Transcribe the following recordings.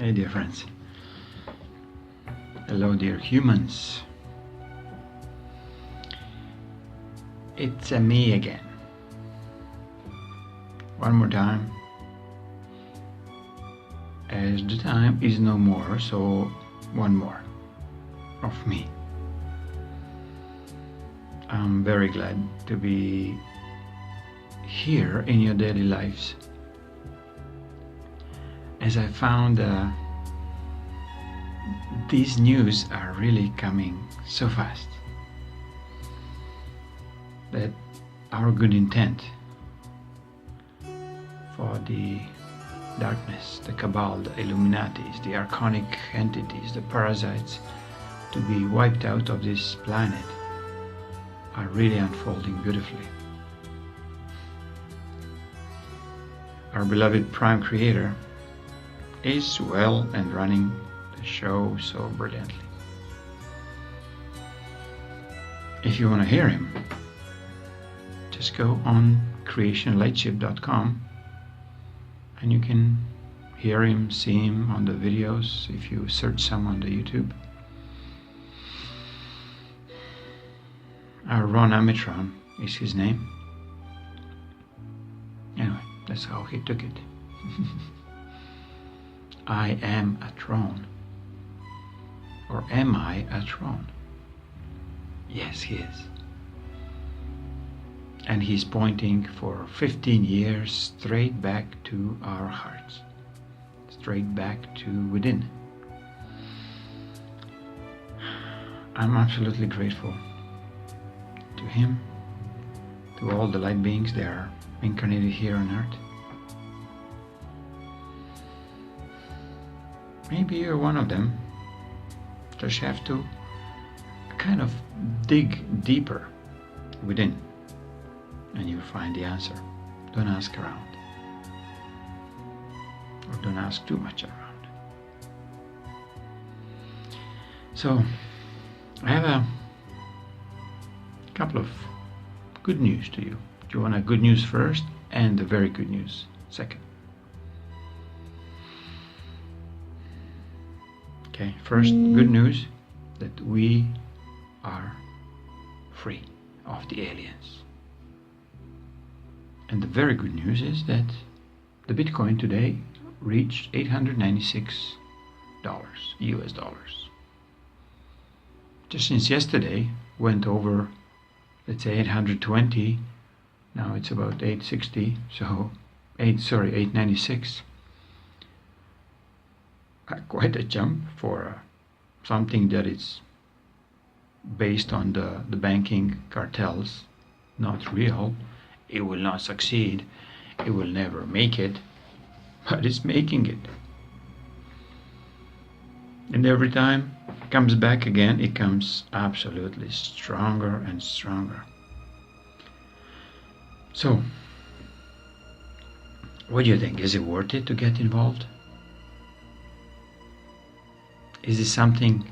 Hey dear friends. Hello dear humans. It's me again. One more time. As the time is no more, so one more of me. I'm very glad to be here in your daily lives. As I found these news are really coming so fast that our good intent for the darkness, the cabal, the Illuminatis, the archonic entities, the parasites to be wiped out of this planet are really unfolding beautifully. Our beloved Prime Creator is well and running the show so brilliantly. If you want to hear him, just go on creationlightship.com and you can hear him, see him on the videos if you search some on the YouTube. Ron Amitron is his name. Anyway, that's how he took it. I am a throne. Or am I a throne? Yes, he is. And he's pointing for 15 years straight back to our hearts. Straight back to within. I'm absolutely grateful to him, to all the light beings that are incarnated here on earth. Maybe you're one of them. Just have to kind of dig deeper within and you'll find the answer. Don't ask around. Or don't ask too much around. So, I have a couple of good news to you. Do you want a good news first and the very good news second? Okay, first good news that we are free of the aliens. And the very good news is that the Bitcoin today reached $896 US dollars. Just since yesterday went over, let's say 820, now it's about 860, so 896. Quite a jump for something that is based on the banking cartels, not real. It will not succeed, it will never make it, but it's making it. And every time it comes back again, it comes absolutely stronger and stronger. So, what do you think? Is it worth it to get involved? Is it something,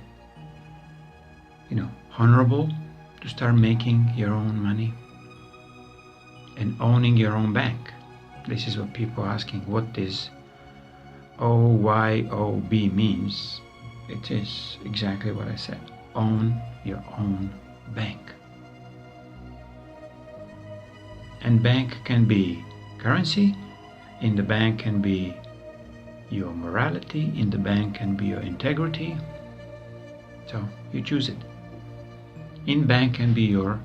honorable to start making your own money and owning your own bank? This is what people are asking. What this OYOB means? It is exactly what I said. Own your own bank. And bank can be currency. In the bank can be your morality, in the bank can be your integrity. So you choose it. In bank can be your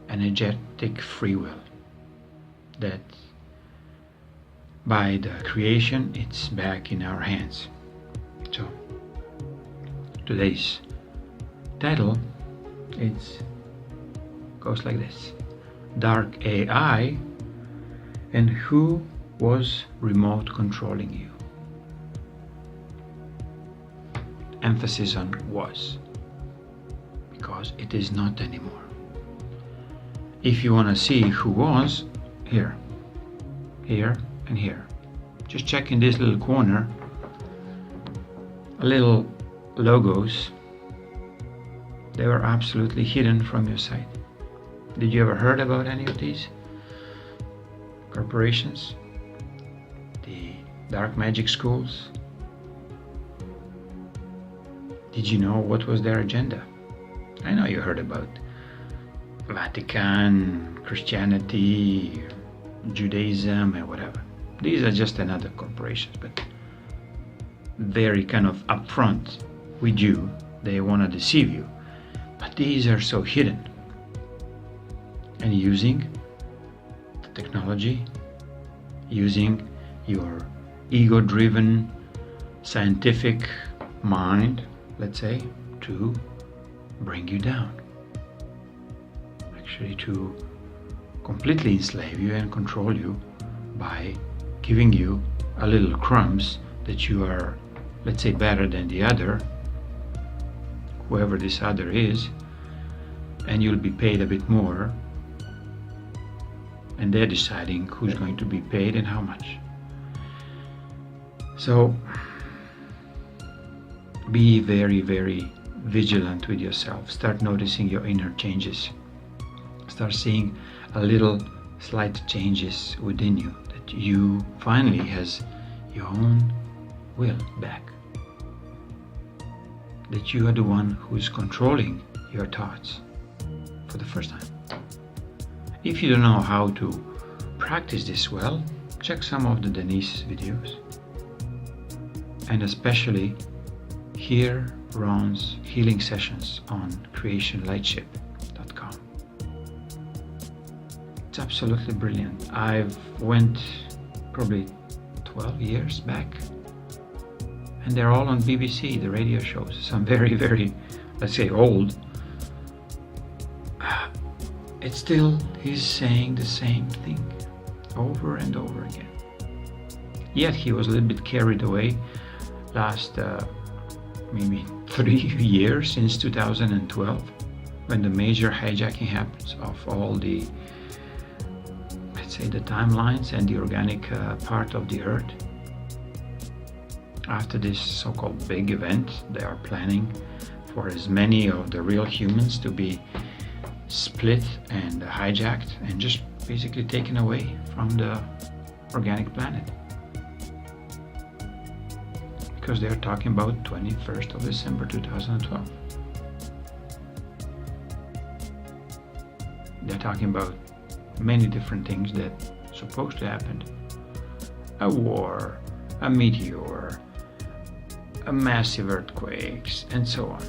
energetic free will. That by the creation it's back in our hands. So today's title goes like this: Dark AI and who was remote controlling you. Emphasis on was, because it is not anymore. If you want to see who was, here, and here. Just check in this little corner, little logos. They were absolutely hidden from your sight. Did you ever heard about any of these corporations? The dark magic schools, Did you know what was their agenda? I know you heard about Vatican, Christianity, Judaism, and whatever. These are just another corporations, but very kind of upfront with you. They want to deceive you, but these are so hidden. And using the technology, using your ego-driven scientific mind, let's say, to bring you down. Actually, to completely enslave you and control you by giving you a little crumbs that you are, let's say, better than the other, whoever this other is, and you'll be paid a bit more, and they're deciding who's going to be paid and how much. So be very, very vigilant with yourself. Start noticing your inner changes. Start seeing a little slight changes within you, that you finally has your own will back, that you are the one who is controlling your thoughts for the first time. If you don't know how to practice this well, check some of the Denise videos, and especially hear Ron's healing sessions on creationlightship.com. It's absolutely brilliant. I've went probably 12 years back, and they're all on BBC, the radio shows. Some very, very, let's say, old. It's still, he's saying the same thing over and over again. Yet he was a little bit carried away last maybe 3 years, since 2012, when the major hijacking happens of all the, let's say, the timelines and the organic part of the earth. After this so-called big event, they are planning for as many of the real humans to be split and hijacked and just basically taken away from the organic planet. Because they're talking about 21st of December 2012. They're talking about many different things that are supposed to happen. A war, a meteor, a massive earthquakes, and so on.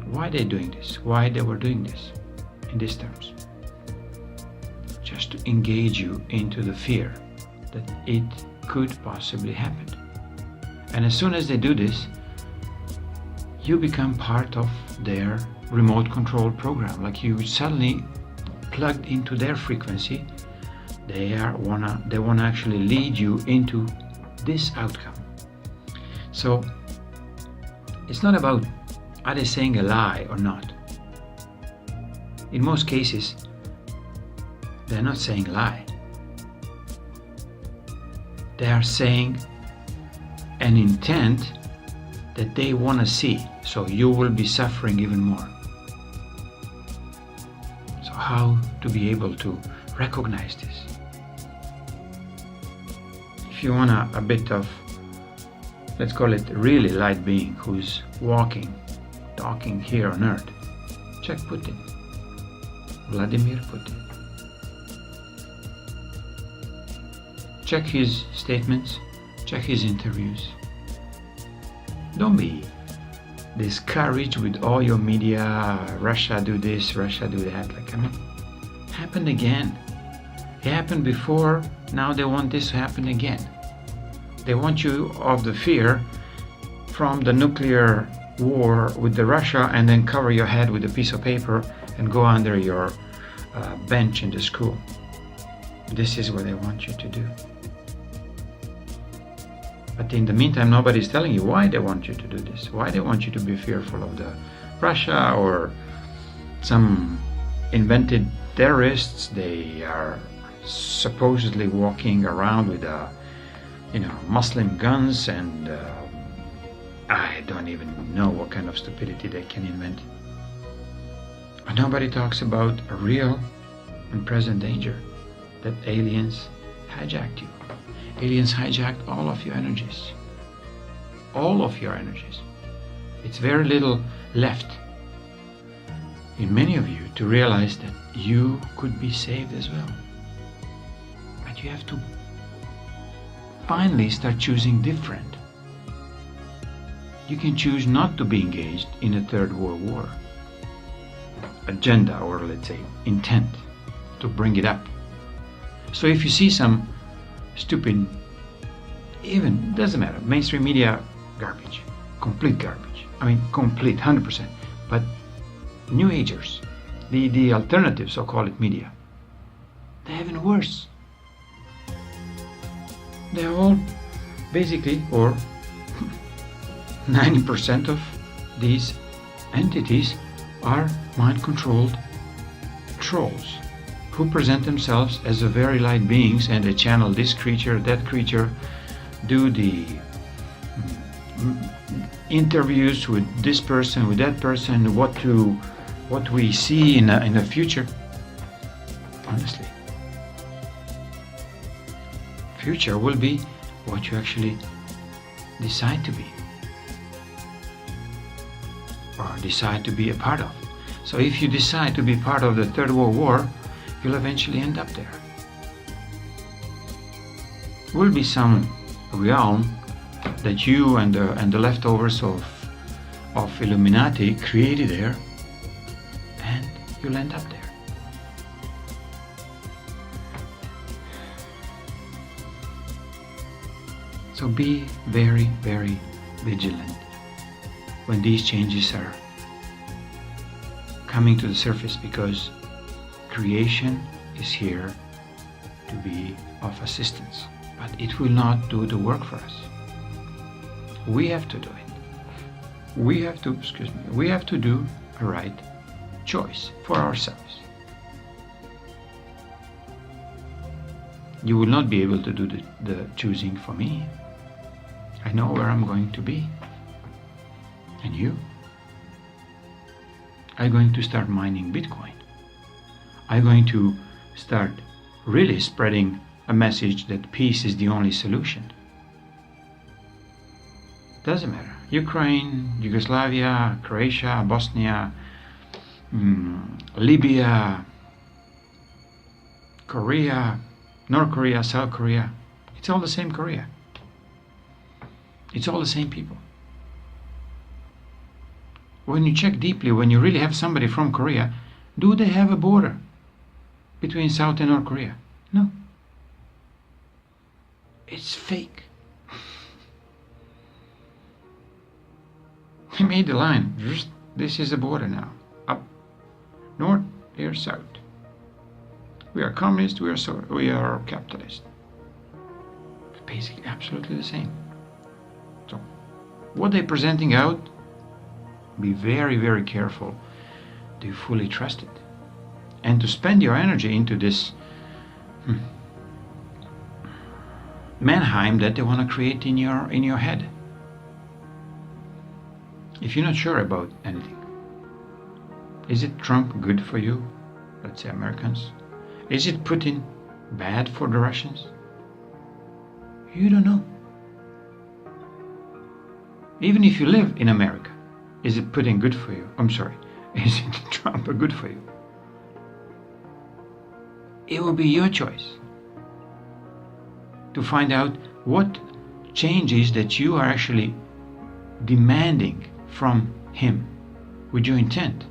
Why they doing this? Why they were doing this in these terms? Just to engage you into the fear that it could possibly happen. And as soon as they do this, you become part of their remote control program. Like you suddenly plugged into their frequency. They wanna actually lead you into this outcome. So it's not about are they saying a lie or not. In most cases, they're not saying a lie. They are saying an intent that they want to see, so you will be suffering even more. So how to be able to recognize this? If you want a bit of, let's call it really light being who's walking, talking here on earth, check Putin, Vladimir Putin. Check his statements, check his interviews. Don't be discouraged with all your media, Russia do this, Russia do that. Like, I mean, it happened again. It happened before, now they want this to happen again. They want you of the fear from the nuclear war with the Russia, and then cover your head with a piece of paper and go under your bench in the school. This is what they want you to do. But in the meantime, nobody's telling you why they want you to do this, why they want you to be fearful of the Russia or some invented terrorists. They are supposedly walking around with Muslim guns, and I don't even know what kind of stupidity they can invent. But nobody talks about a real and present danger, that aliens hijacked you. Aliens hijacked all of your energies. All of your energies. It's very little left in many of you to realize that you could be saved as well. But you have to finally start choosing different. You can choose not to be engaged in a third world war agenda, or let's say intent to bring it up. So if you see some stupid, even doesn't matter, mainstream media garbage, complete garbage, I mean complete 100%, but New Agers, the alternative so-called media, they're even worse. They're all basically, or 90% of these entities are mind-controlled trolls who present themselves as a very light beings, and they channel this creature, that creature, do the interviews with this person, with that person, what we see in the future. Honestly, future will be what you actually decide to be, or decide to be a part of. So if you decide to be part of the Third World War, you'll eventually end up there. Will be some realm that you and the leftovers of Illuminati created there, and you'll end up there. So be very, very vigilant when these changes are coming to the surface, because creation is here to be of assistance, but it will not do the work for us. We have to do it. We have to do a right choice for ourselves. You will not be able to do the choosing for me. I know where I'm going to be. And you? I'm going to start mining Bitcoin. I'm going to start really spreading a message that peace is the only solution. Doesn't matter. Ukraine, Yugoslavia, Croatia, Bosnia, Libya, Korea, North Korea, South Korea. It's all the same Korea. It's all the same people. When you check deeply, when you really have somebody from Korea, do they have a border between South and North Korea? No. It's fake. He made the line. This is the border now. Up north, here south. We are communist, we are capitalist. It's basically absolutely the same. So what they're presenting out, be very, very careful to fully trust it, and to spend your energy into this Mannheim that they want to create in your head. If you're not sure about anything, is it Trump good for you? Let's say Americans. Is it Putin bad for the Russians? You don't know. Even if you live in America, is it Putin good for you? I'm sorry, is it Trump good for you? It will be your choice to find out what changes that you are actually demanding from him with your intent.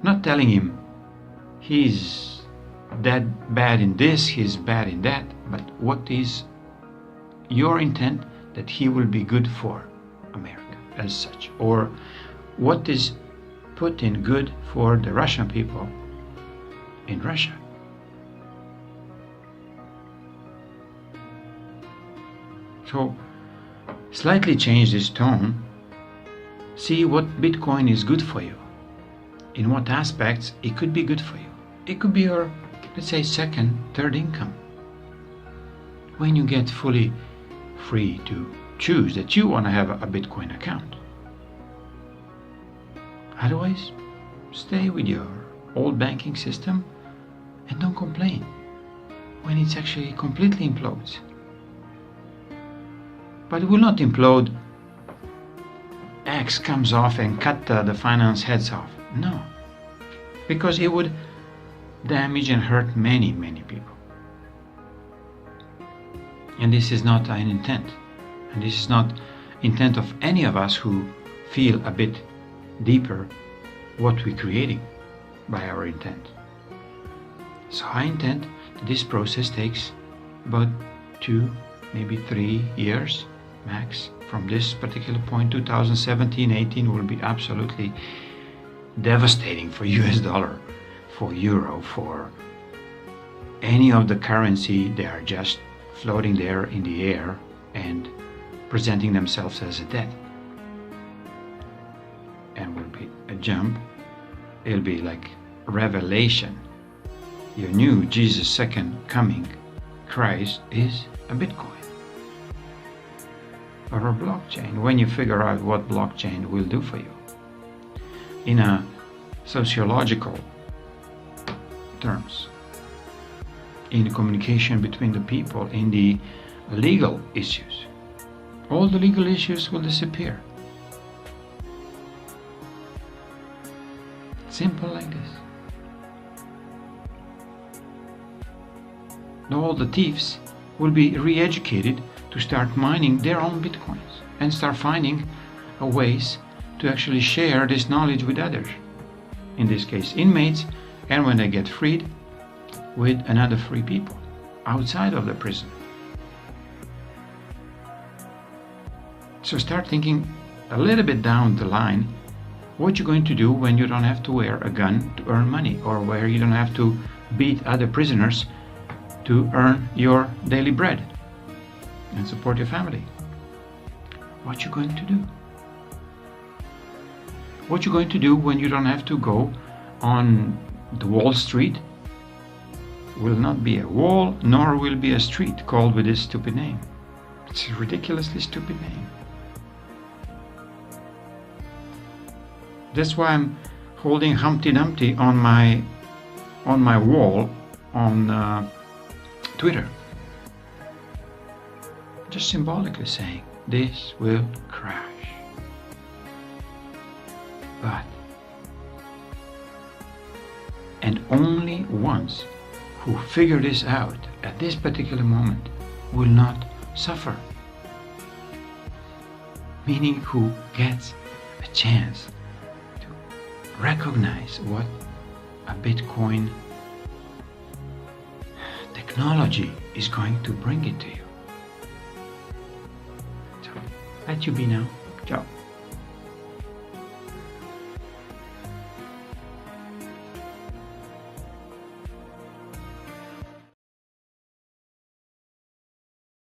Not telling him he's that bad in this, he's bad in that, but what is your intent that he will be good for America as such, or what is Putin good for the Russian people in Russia. So slightly change this tone. See what Bitcoin is good for you. In what aspects it could be good for you. It could be your, let's say, second, third income. When you get fully free to choose that you want to have a Bitcoin account. Otherwise, stay with your old banking system and don't complain when it's actually completely implodes. But it will not implode axe comes off and cut the finance heads off. No, because it would damage and hurt many, many people. And this is not an intent. And this is not intent of any of us who feel a bit deeper what we're creating by our intent. So I intend that this process takes about 2, maybe 3 years max. From this particular point, 2017-18 will be absolutely devastating for US dollar, for euro, for any of the currency. They are just floating there in the air and presenting themselves as a debt. And will be a jump. It'll be like revelation. Your new Jesus' second coming, Christ, is a Bitcoin or a blockchain, when you figure out what blockchain will do for you. In a sociological terms, in communication between the people, in the legal issues, all the legal issues will disappear. Simple like this. All the thieves will be re-educated to start mining their own bitcoins and start finding ways to actually share this knowledge with others. In this case, inmates, and when they get freed, with another free people outside of the prison. So start thinking a little bit down the line what you're going to do when you don't have to wear a gun to earn money, or where you don't have to beat other prisoners to earn your daily bread and support your family. What you going to do? What you going to do when you don't have to go on the Wall Street? Will not be a wall, nor will be a street called with this stupid name. It's a ridiculously stupid name. That's why I'm holding Humpty Dumpty on my wall on Twitter. Just symbolically saying, this will crash. But, and only ones who figure this out at this particular moment will not suffer. Meaning who gets a chance to recognize what a Bitcoin technology is going to bring it to you. So, let you be now. Ciao.